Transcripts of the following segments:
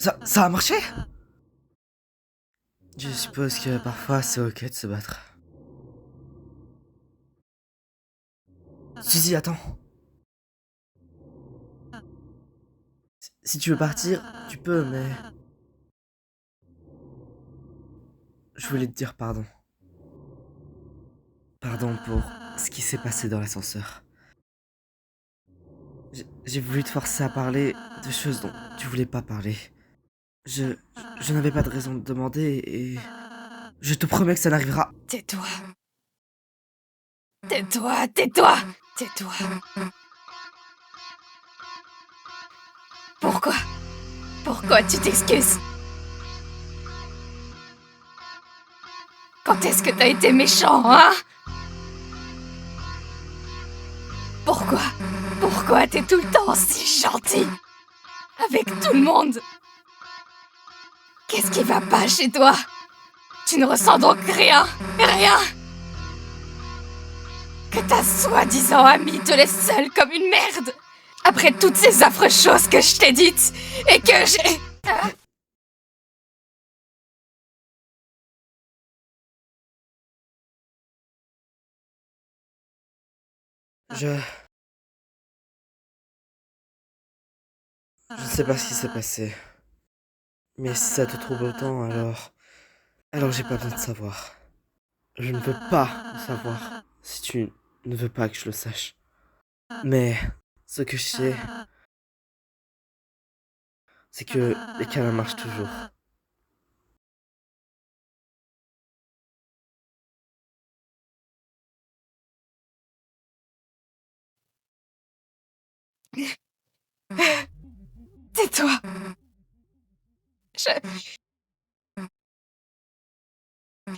Ça a marché? Je suppose que parfois c'est ok de se battre. Suzy, attends. Si tu veux partir, tu peux, mais... Je voulais te dire pardon. Pardon pour ce qui s'est passé dans l'ascenseur. J'ai voulu te forcer à parler de choses dont tu voulais pas parler. Je, je n'avais pas de raison de demander et... Je te promets que ça n'arrivera. Tais-toi. Tais-toi, tais-toi, tais-toi. Pourquoi? Pourquoi tu t'excuses? Quand est-ce que t'as été méchant, hein? Pourquoi? Pourquoi t'es tout le temps si gentil? Avec tout le monde? Qu'est-ce qui va pas chez toi? Tu ne ressens donc rien? Rien? Que ta soi-disant amie te laisse seule comme une merde? Après toutes ces affreuses choses que je t'ai dites et que j'ai... Je ne sais pas ce qui s'est passé. Mais si ça te trouble autant, alors... Alors j'ai pas besoin de savoir. Je ne veux pas le savoir si tu ne veux pas que je le sache. Mais ce que je sais, c'est que les câlins marchent toujours. Tais-toi.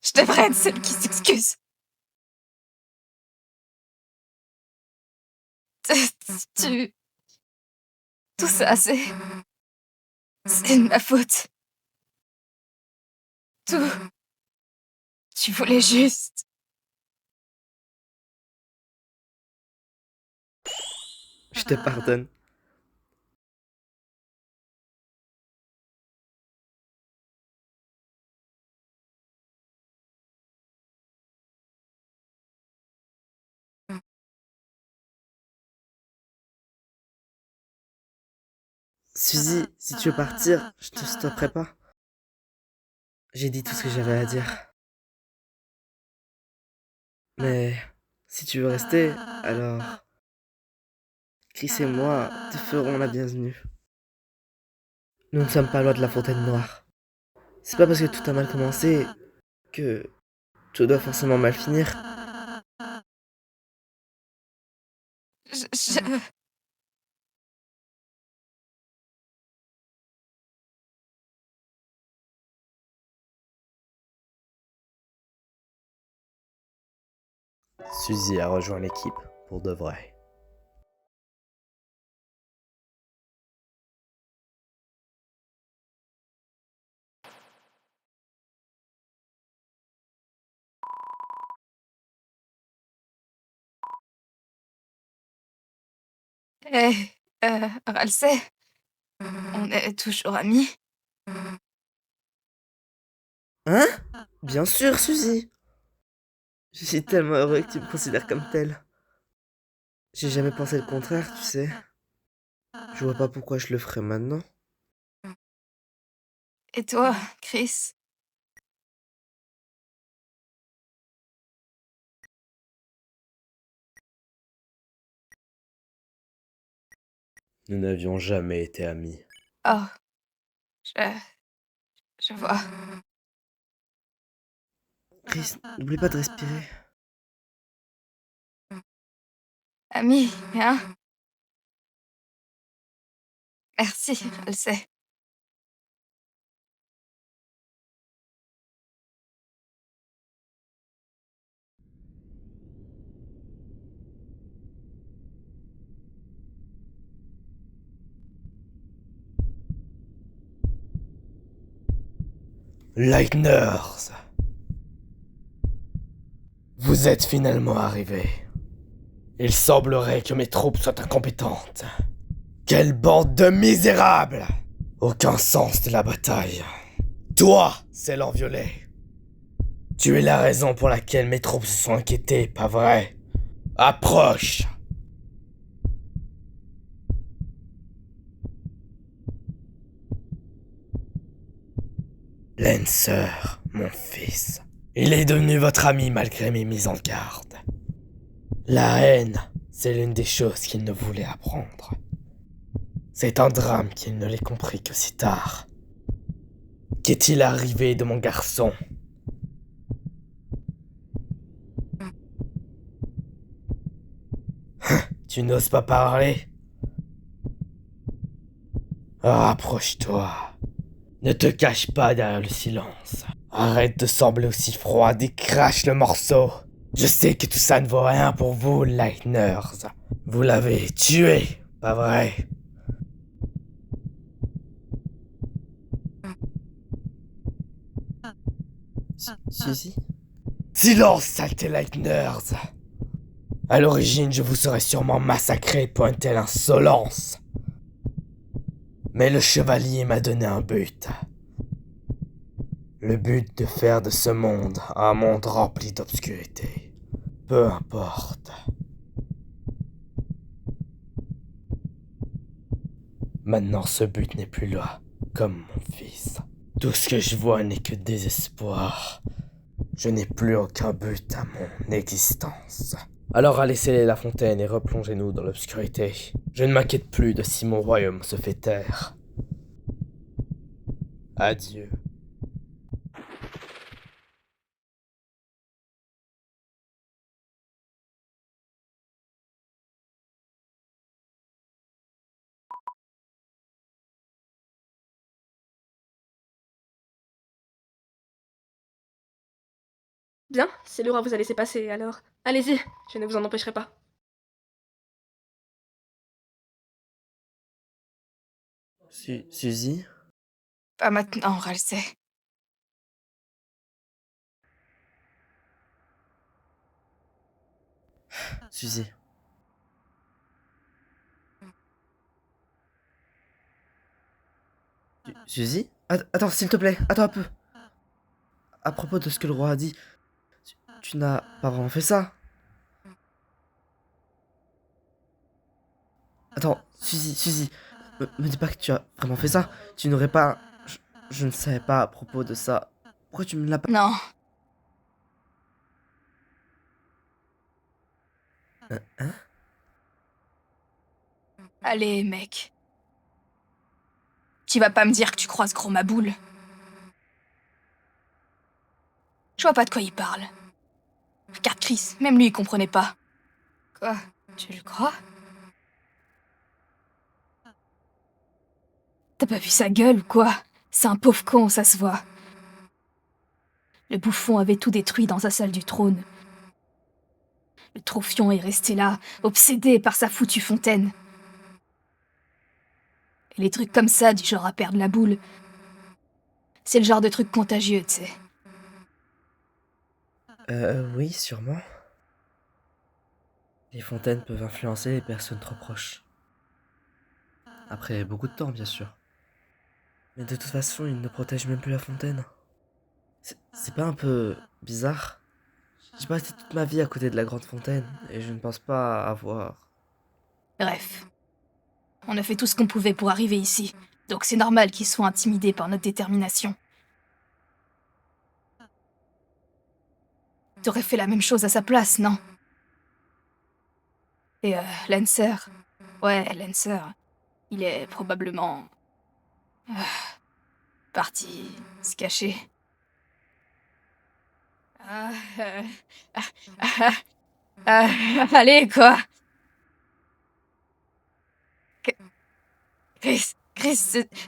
Je devrais être celle qui s'excuse. Tu... Tout ça, c'est de ma faute. Tout. Tu voulais juste... Je te pardonne. Suzy, si tu veux partir, je te stopperai pas. J'ai dit tout ce que j'avais à dire. Mais si tu veux rester, alors Chris et moi te ferons la bienvenue. Nous ne sommes pas loin de la Fontaine Noire. C'est pas parce que tout a mal commencé que tout doit forcément mal finir. Je... Suzy a rejoint l'équipe pour de vrai. Eh, Ralsei, on est toujours amis. Hein? Bien sûr, Suzy. Je suis tellement heureux que tu me considères comme telle. J'ai jamais pensé le contraire, tu sais. Je vois pas pourquoi je le ferais maintenant. Et toi, Chris? Nous n'avions jamais été amis. Oh, je... je vois. Chris, n'oublie pas de respirer. Amis, hein? Merci, Ralsei. Lightners, vous êtes finalement arrivés. Il semblerait que mes troupes soient incompétentes. Quelle bande de misérables! Aucun sens de la bataille. Toi, celle en violet. Tu es la raison pour laquelle mes troupes se sont inquiétées, pas vrai? Approche! Lancer, mon fils. Il est devenu votre ami malgré mes mises en garde. La haine, c'est l'une des choses qu'il ne voulait apprendre. C'est un drame qu'il ne l'ait compris que si tard. Qu'est-il arrivé de mon garçon? Tu n'oses pas parler? Approche-toi. Ne te cache pas derrière le silence. Arrête de sembler aussi froid et crache le morceau. Je sais que tout ça ne vaut rien pour vous, Lightners. Vous l'avez tué, pas vrai? Suzy? Silence, saleté Lightners! À l'origine, je vous serais sûrement massacré pour une telle insolence. Mais le chevalier m'a donné un but. Le but de faire de ce monde un monde rempli d'obscurité. Peu importe. Maintenant, ce but n'est plus là, comme mon fils. Tout ce que je vois n'est que désespoir. Je n'ai plus aucun but à mon existence. Alors allez sceller la fontaine et replongez-nous dans l'obscurité. Je ne m'inquiète plus de si mon royaume se fait taire. Adieu. Bien, si Laura vous a laissé passer, alors allez-y, je ne vous en empêcherai pas. Suzy? Pas maintenant, Ralsei. Suzy. Suzy? Attends, s'il te plaît, attends un peu. À propos de ce que le roi a dit, tu n'as pas vraiment fait ça. Attends, Suzy, me dis pas que tu as vraiment fait ça. Tu n'aurais pas... Je ne savais pas à propos de ça. Pourquoi tu me l'as pas... Non, Hein? allez, mec. Tu vas pas me dire que tu croises Gros Maboule. Je vois pas de quoi il parle. Regarde Chris, même lui il comprenait pas. Quoi? Tu le crois? T'as pas vu sa gueule ou quoi? C'est un pauvre con, ça se voit. Le bouffon avait tout détruit dans sa salle du trône. Le Trophion est resté là, obsédé par sa foutue fontaine. Et les trucs comme ça, du genre à perdre la boule, c'est le genre de truc contagieux, tu sais. Oui, sûrement. Les fontaines peuvent influencer les personnes trop proches. Après beaucoup de temps, bien sûr. Mais de toute façon, ils ne protègent même plus la fontaine. C'est pas un peu bizarre? J'ai passé toute ma vie à côté de la grande fontaine, et je ne pense pas avoir... Bref. On a fait tout ce qu'on pouvait pour arriver ici, donc c'est normal qu'ils soient intimidés par notre détermination. T'aurais fait la même chose à sa place, non? Et Lancer... Ouais, Lancer... Il est probablement... parti se cacher. Allez, quoi! Chris,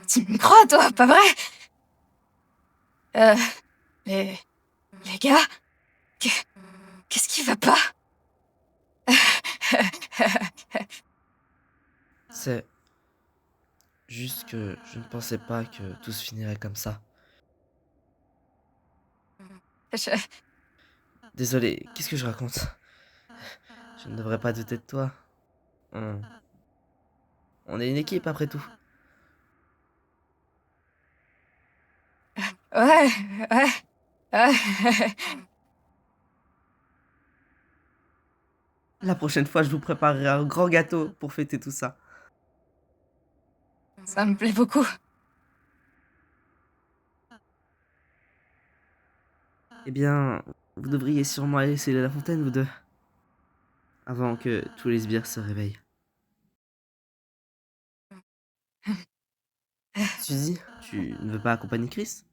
tu me crois, toi, pas vrai? Les... Les gars? Qu'est-ce qui va pas? C'est juste que je ne pensais pas que tout se finirait comme ça. Je... Désolé, qu'est-ce que je raconte? Je ne devrais pas douter de toi. On est une équipe après tout. Ouais, ouais, ouais. La prochaine fois, je vous préparerai un grand gâteau pour fêter tout ça. Ça me plaît beaucoup. Eh bien, vous devriez sûrement aller essayer la fontaine, vous deux. Avant que tous les sbires se réveillent. Suzy, tu ne veux pas accompagner Chris?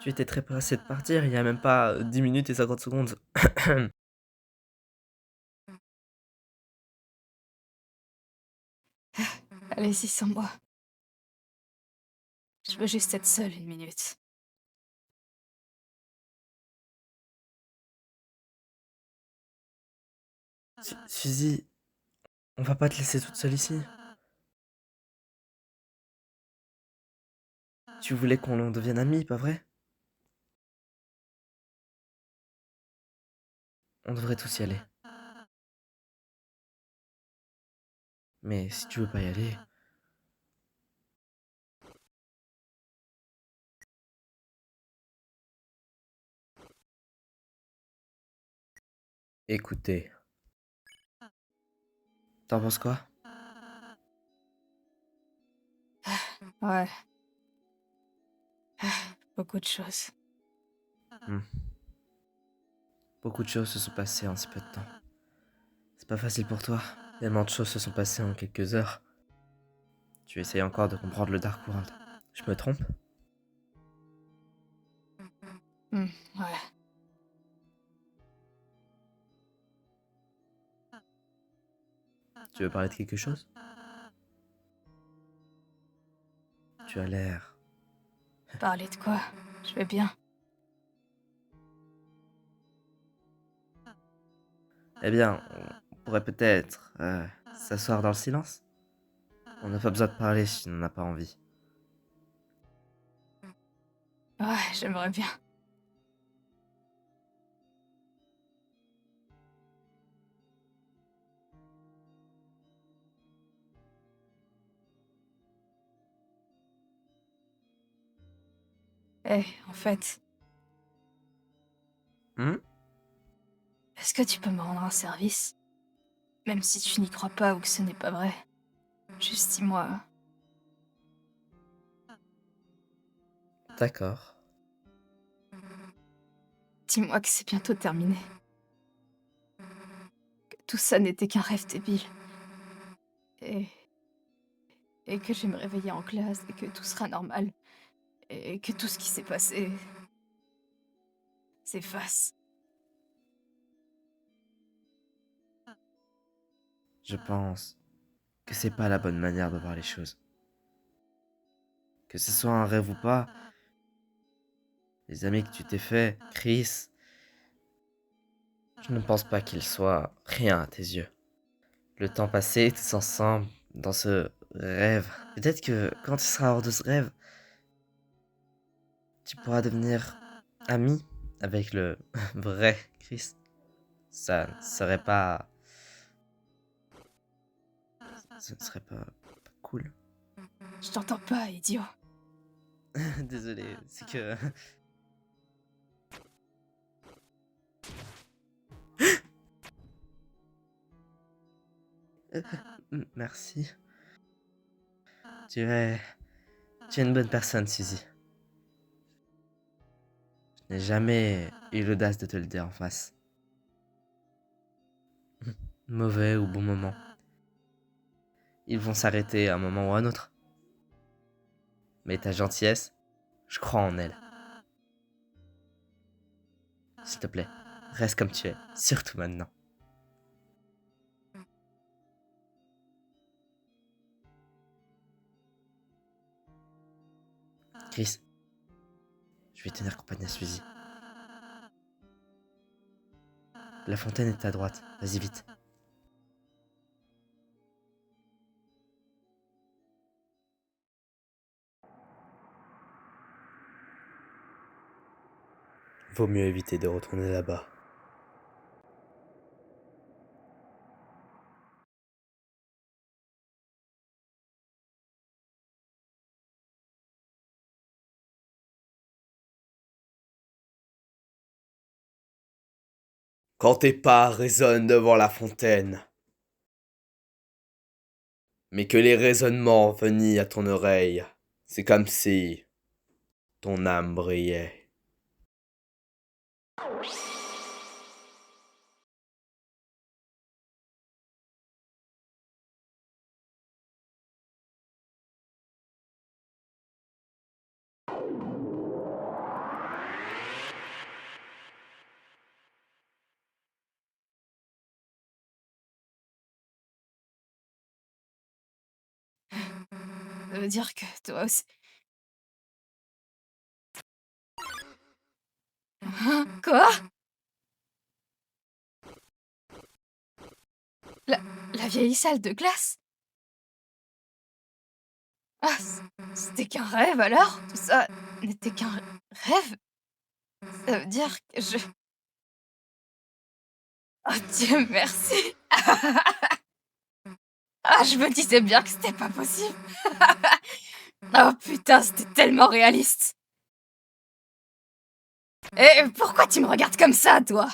Tu étais très pressé de partir, il y a même pas 10 minutes et 50 secondes. Allez-y sans moi. Je veux juste être seule 1 minute. Suzy, on va pas te laisser toute seule ici. Tu voulais qu'on devienne amis, pas vrai? On devrait tous y aller. Mais si tu veux pas y aller... Écoutez, t'en penses quoi? Ouais. Beaucoup de choses. Hmm. Beaucoup de choses se sont passées en si peu de temps. C'est pas facile pour toi. Tellement de choses se sont passées en quelques heures. Tu essayes encore de comprendre le Dark World. Je me trompe? Ouais. Tu veux parler de quelque chose? Tu as l'air... Parler de quoi? Je vais bien. Eh bien, on pourrait peut-être s'asseoir dans le silence. On n'a pas besoin de parler si on n'en a pas envie. Ouais, j'aimerais bien. En fait, Hmm. est-ce que tu peux me rendre un service? Même si tu n'y crois pas ou que ce n'est pas vrai. Juste dis-moi. D'accord. Dis-moi que c'est bientôt terminé. Que tout ça n'était qu'un rêve débile. Et... Et que je vais me réveiller en classe et que tout sera normal. Et que tout ce qui s'est passé s'efface. Je pense que c'est pas la bonne manière de voir les choses. Que ce soit un rêve ou pas, les amis que tu t'es fait, Chris, je ne pense pas qu'ils soient rien à tes yeux. Le temps passé tous ensemble dans ce rêve. Peut-être que quand tu seras hors de ce rêve, tu pourras devenir ami avec le vrai Chris. Ça ne serait pas... Ce ne serait pas cool. Je t'entends pas, idiot. Désolé, c'est que... Merci. Tu es... Tu es une bonne personne, Suzy. Je n'ai jamais eu l'audace de te le dire en face. Mauvais ou bon moment. Ils vont s'arrêter à un moment ou à un autre. Mais ta gentillesse, je crois en elle. S'il te plaît, reste comme tu es, surtout maintenant. Chris, je vais tenir compagnie à Suzy. La fontaine est à droite, vas-y vite. Vaut mieux éviter de retourner là-bas. Quand tes pas résonnent devant la fontaine, mais que les raisonnements venaient à ton oreille, c'est comme si ton âme brillait. Ça veut dire que toi aussi... Hein? Quoi? La... la vieille salle de glace? Ah, c'était qu'un rêve alors? Tout ça n'était qu'un rêve? Ça veut dire que je... Oh Dieu merci! Ah, je me disais bien que c'était pas possible! Oh putain, c'était tellement réaliste! Et pourquoi tu me regardes comme ça, toi?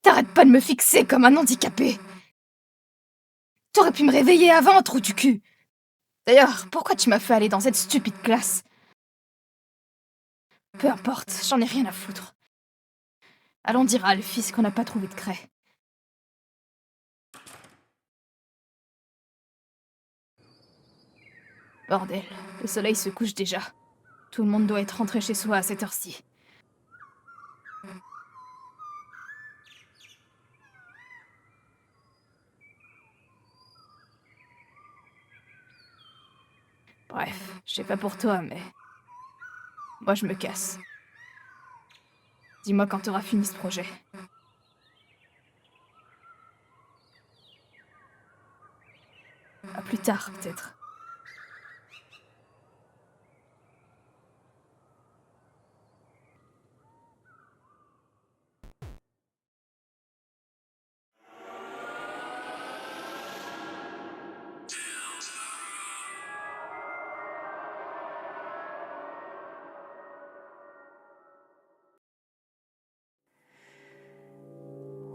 T'arrêtes pas de me fixer comme un handicapé! T'aurais pu me réveiller avant, trou du cul! D'ailleurs, pourquoi tu m'as fait aller dans cette stupide classe? Peu importe, j'en ai rien à foutre. Allons dire à Alphys qu'on n'a pas trouvé de craie. Bordel, le soleil se couche déjà. Tout le monde doit être rentré chez soi à cette heure-ci. Bref, je sais pas pour toi, mais... moi, je me casse. Dis-moi quand t'auras fini ce projet. À plus tard, peut-être.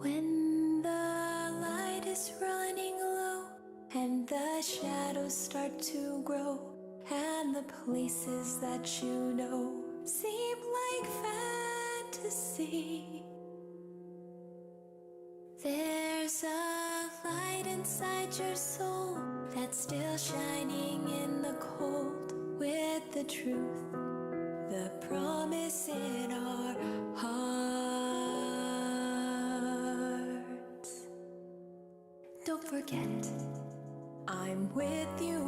When the light is running low and the shadows start to grow and the places that you know seem like fantasy, there's a light inside your soul that's still shining in the cold with the truth, the promise in our hearts. Don't forget, I'm with you